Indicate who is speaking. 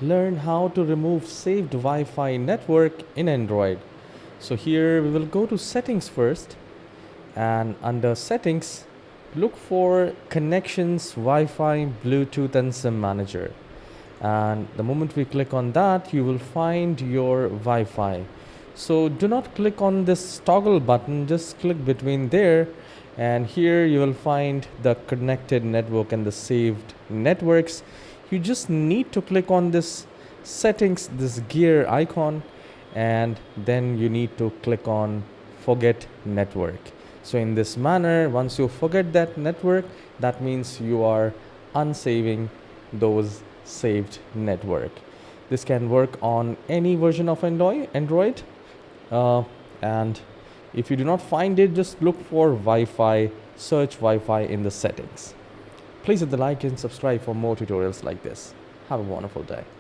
Speaker 1: learn how to remove saved Wi-Fi network in Android. So here we will go to settings first, and under settings look for connections, Wi-Fi, Bluetooth and SIM manager. And the moment we click on that, you will find your Wi-Fi. So do not click on this toggle button, just click between there, and here you will find the connected network and the saved networks. You just need to click on this settings, this gear icon, and then you need to click on forget network. So in this manner, once you forget that network, that means you are unsaving those saved network. This can work on any version of Android. And if you do not find it, just look for Wi-Fi, search Wi-Fi in the settings. Please hit the like and subscribe for more tutorials like this. Have a wonderful day.